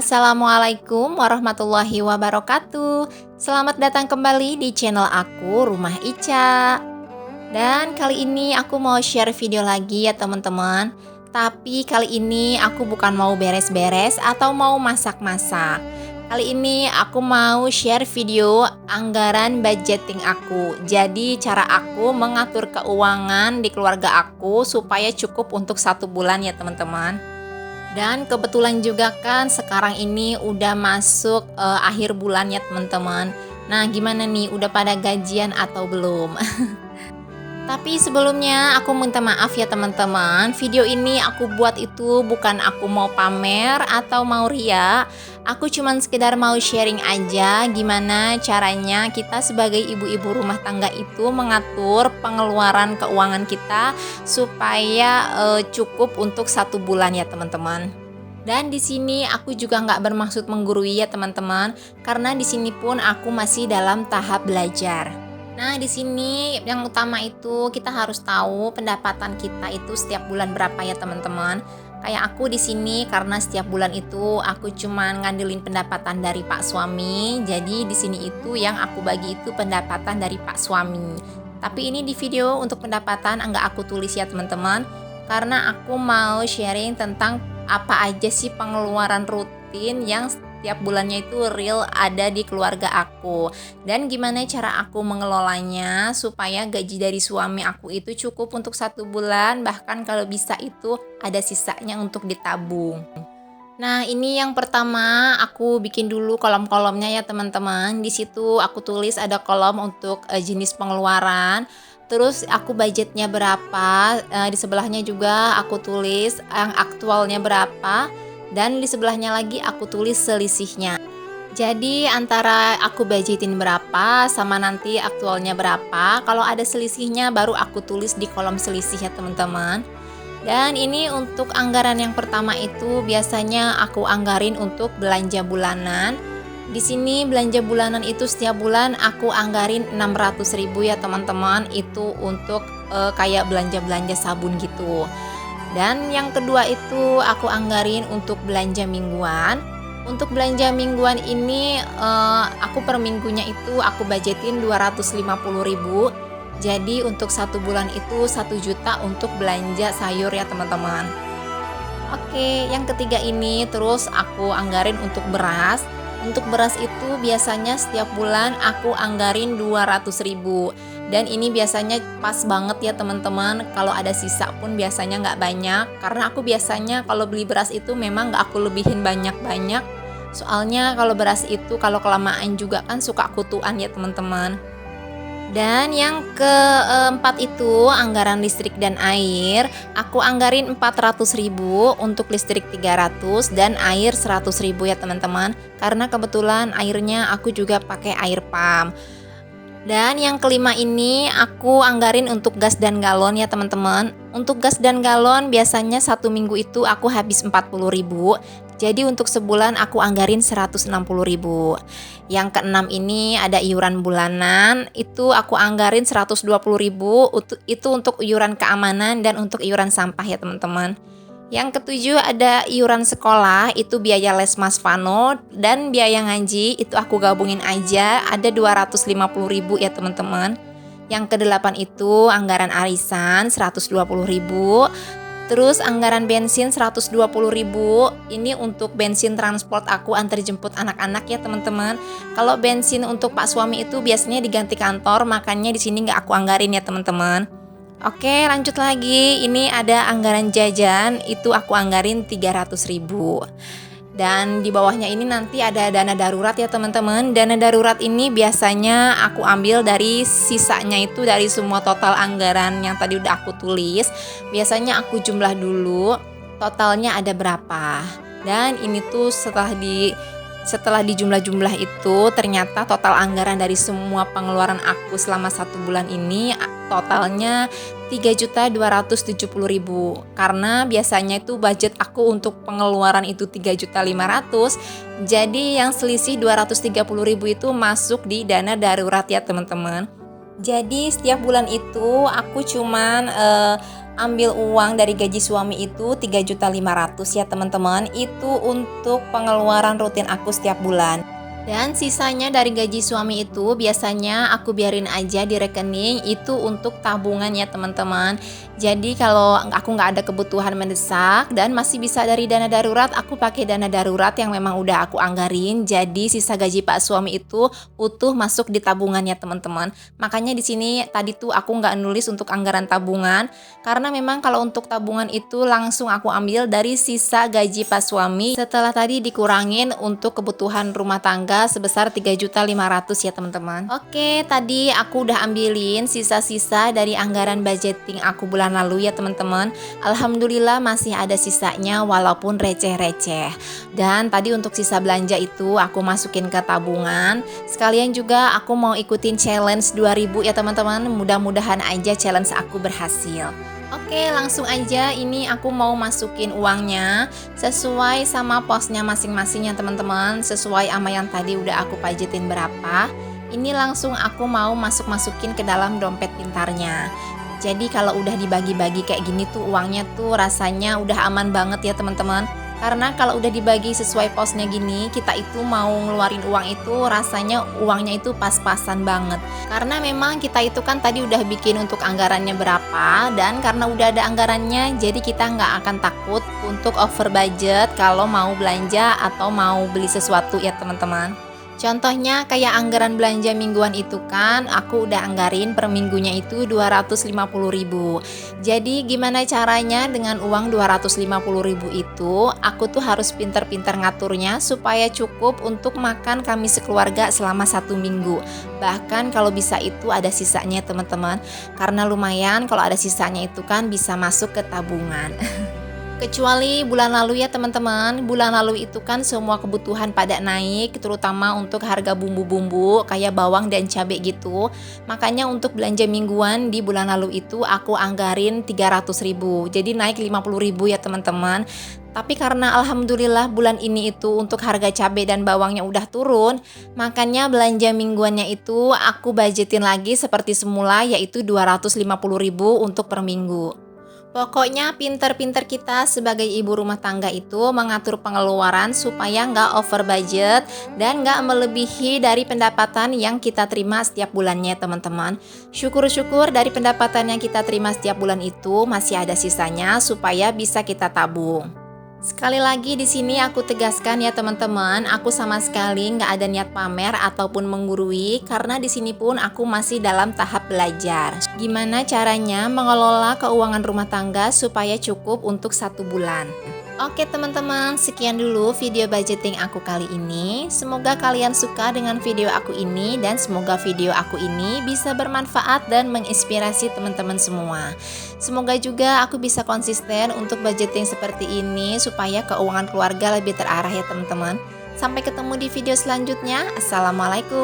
Assalamualaikum warahmatullahi wabarakatuh. Selamat datang kembali di channel aku, Rumah Ica. Dan kali ini aku mau share video lagi ya teman-teman. Tapi kali ini aku bukan mau beres-beres atau mau masak-masak. Kali ini aku mau share video anggaran budgeting aku. Jadi cara aku mengatur keuangan di keluarga aku supaya cukup untuk 1 bulan ya teman-teman. Dan kebetulan juga kan sekarang ini udah masuk akhir bulan ya teman-teman. Nah gimana nih, udah pada gajian atau belum? Tapi sebelumnya aku minta maaf ya teman-teman. Video ini aku buat itu bukan aku mau pamer atau mau ria. Aku cuman sekedar mau sharing aja gimana caranya kita sebagai ibu-ibu rumah tangga itu mengatur pengeluaran keuangan kita supaya cukup untuk 1 bulan ya teman-teman. Dan di sini aku juga nggak bermaksud menggurui ya teman-teman, karena di sini pun aku masih dalam tahap belajar. Nah, di sini yang utama itu kita harus tahu pendapatan kita itu setiap bulan berapa ya teman-teman. Kayak aku di sini karena setiap bulan itu aku cuman ngandelin pendapatan dari Pak suami. Jadi di sini itu yang aku bagi itu pendapatan dari Pak suami. Tapi ini di video untuk pendapatan enggak aku tulis ya teman-teman, karena aku mau sharing tentang apa aja sih pengeluaran rutin yang setiap bulannya itu real ada di keluarga aku, dan gimana cara aku mengelolanya supaya gaji dari suami aku itu cukup untuk 1 bulan, bahkan kalau bisa itu ada sisanya untuk ditabung. Nah, ini yang pertama aku bikin dulu kolom-kolomnya ya teman-teman. Di situ aku tulis ada kolom untuk jenis pengeluaran. Terus aku budgetnya berapa, di sebelahnya juga aku tulis yang aktualnya berapa, dan di sebelahnya lagi aku tulis selisihnya. Jadi antara aku budgetin berapa sama nanti aktualnya berapa, kalau ada selisihnya baru aku tulis di kolom selisih ya teman-teman. Dan ini untuk anggaran yang pertama itu biasanya aku anggarin untuk belanja bulanan. Di sini belanja bulanan itu setiap bulan aku anggarin 600.000 ya teman-teman. Itu untuk kayak belanja-belanja sabun gitu. Dan yang kedua itu aku anggarin untuk belanja mingguan. Untuk belanja mingguan ini aku per minggunya itu aku budgetin 250.000. Jadi untuk 1 bulan itu 1 juta untuk belanja sayur ya teman-teman. Oke, yang ketiga ini terus aku anggarin untuk beras. Untuk beras itu biasanya setiap bulan aku anggarin 200.000. Dan ini biasanya pas banget ya teman-teman. Kalau ada sisa pun biasanya nggak banyak, karena aku biasanya kalau beli beras itu memang nggak aku lebihin banyak-banyak. Soalnya kalau beras itu kalau kelamaan juga kan suka kutuan ya teman-teman. Dan yang keempat itu anggaran listrik dan air. Aku anggarin 400.000, untuk listrik 300 dan air 100.000 ya teman-teman. Karena kebetulan airnya aku juga pakai air pump. Dan yang kelima ini aku anggarin untuk gas dan galon ya teman-teman. Untuk gas dan galon biasanya 1 minggu itu aku habis 40.000. Jadi untuk sebulan aku anggarin 160.000. Yang keenam ini ada iuran bulanan, itu aku anggarin 120.000. Itu untuk iuran keamanan dan untuk iuran sampah ya teman-teman. Yang ketujuh ada iuran sekolah, itu biaya les Mas Vano, dan biaya ngaji itu aku gabungin aja ada 250.000 ya teman-teman. Yang kedelapan itu anggaran arisan 120.000. Terus anggaran bensin 120.000. Ini untuk bensin transport aku antar jemput anak-anak ya teman-teman. Kalau bensin untuk Pak suami itu biasanya diganti kantor, makanya di sini nggak aku anggarin ya teman-teman. Oke, lanjut lagi. Ini ada anggaran jajan, itu aku anggarin 300.000. Dan di bawahnya ini nanti ada dana darurat ya teman-teman. Dana darurat ini biasanya aku ambil dari sisanya itu dari semua total anggaran yang tadi udah aku tulis. Biasanya aku jumlah dulu totalnya ada berapa. Dan ini tuh setelah dijumlah-jumlah itu ternyata total anggaran dari semua pengeluaran aku selama 1 bulan ini totalnya 3.270.000. Karena biasanya itu budget aku untuk pengeluaran itu 3.500.000. Jadi yang selisih 230.000 itu masuk di dana darurat ya teman-teman. Jadi setiap bulan itu aku cuman ambil uang dari gaji suami itu 3.500.000 ya teman-teman. Itu untuk pengeluaran rutin aku setiap bulan. Dan sisanya dari gaji suami itu biasanya aku biarin aja di rekening, itu untuk tabungan ya teman-teman. Jadi kalau aku nggak ada kebutuhan mendesak dan masih bisa dari dana darurat, aku pakai dana darurat yang memang udah aku anggarin. Jadi sisa gaji Pak suami itu utuh masuk di tabungan ya teman-teman. Makanya di sini tadi tuh aku nggak nulis untuk anggaran tabungan, karena memang kalau untuk tabungan itu langsung aku ambil dari sisa gaji Pak suami setelah tadi dikurangin untuk kebutuhan rumah tangga sebesar 3.500.000 ya teman-teman. Oke, tadi aku udah ambilin sisa-sisa dari anggaran budgeting aku bulan lalu ya teman-teman. Alhamdulillah masih ada sisanya walaupun receh-receh. Dan tadi untuk sisa belanja itu aku masukin ke tabungan. Sekalian juga aku mau ikutin challenge 2000 ya teman-teman. Mudah-mudahan aja challenge aku berhasil. Oke, langsung aja ini aku mau masukin uangnya sesuai sama posnya masing-masing ya teman-teman, sesuai sama yang tadi udah aku pajetin berapa. Ini langsung aku mau masukin ke dalam dompet pintarnya. Jadi kalau udah dibagi-bagi kayak gini tuh uangnya tuh rasanya udah aman banget ya teman-teman. Karena kalau udah dibagi sesuai posnya gini, kita itu mau ngeluarin uang itu rasanya uangnya itu pas-pasan banget. Karena memang kita itu kan tadi udah bikin untuk anggarannya berapa, dan karena udah ada anggarannya, jadi kita nggak akan takut untuk over budget kalau mau belanja atau mau beli sesuatu ya teman-teman. Contohnya kayak anggaran belanja mingguan itu kan aku udah anggarin per minggunya itu 250.000. Jadi gimana caranya dengan uang 250.000 itu aku tuh harus pinter-pinter ngaturnya supaya cukup untuk makan kami sekeluarga selama 1 minggu. Bahkan kalau bisa itu ada sisanya teman-teman. Karena lumayan kalau ada sisanya itu kan bisa masuk ke tabungan. Kecuali bulan lalu ya teman-teman, bulan lalu itu kan semua kebutuhan pada naik, terutama untuk harga bumbu-bumbu kayak bawang dan cabai gitu. Makanya untuk belanja mingguan di bulan lalu itu aku anggarin 300.000, jadi naik 50.000 ya teman-teman. Tapi karena alhamdulillah bulan ini itu untuk harga cabai dan bawangnya udah turun, makanya belanja mingguannya itu aku budgetin lagi seperti semula, yaitu 250.000 untuk per minggu. Pokoknya pinter-pinter kita sebagai ibu rumah tangga itu mengatur pengeluaran supaya nggak over budget dan nggak melebihi dari pendapatan yang kita terima setiap bulannya teman-teman. Syukur-syukur dari pendapatan yang kita terima setiap bulan itu masih ada sisanya supaya bisa kita tabung. Sekali lagi di sini aku tegaskan ya teman-teman, aku sama sekali nggak ada niat pamer ataupun menggurui karena di sini pun aku masih dalam tahap belajar. Gimana caranya mengelola keuangan rumah tangga supaya cukup untuk 1 bulan. Oke teman-teman, sekian dulu video budgeting aku kali ini. Semoga kalian suka dengan video aku ini dan semoga video aku ini bisa bermanfaat dan menginspirasi teman-teman semua. Semoga juga aku bisa konsisten untuk budgeting seperti ini supaya keuangan keluarga lebih terarah ya teman-teman. Sampai ketemu di video selanjutnya. Assalamualaikum.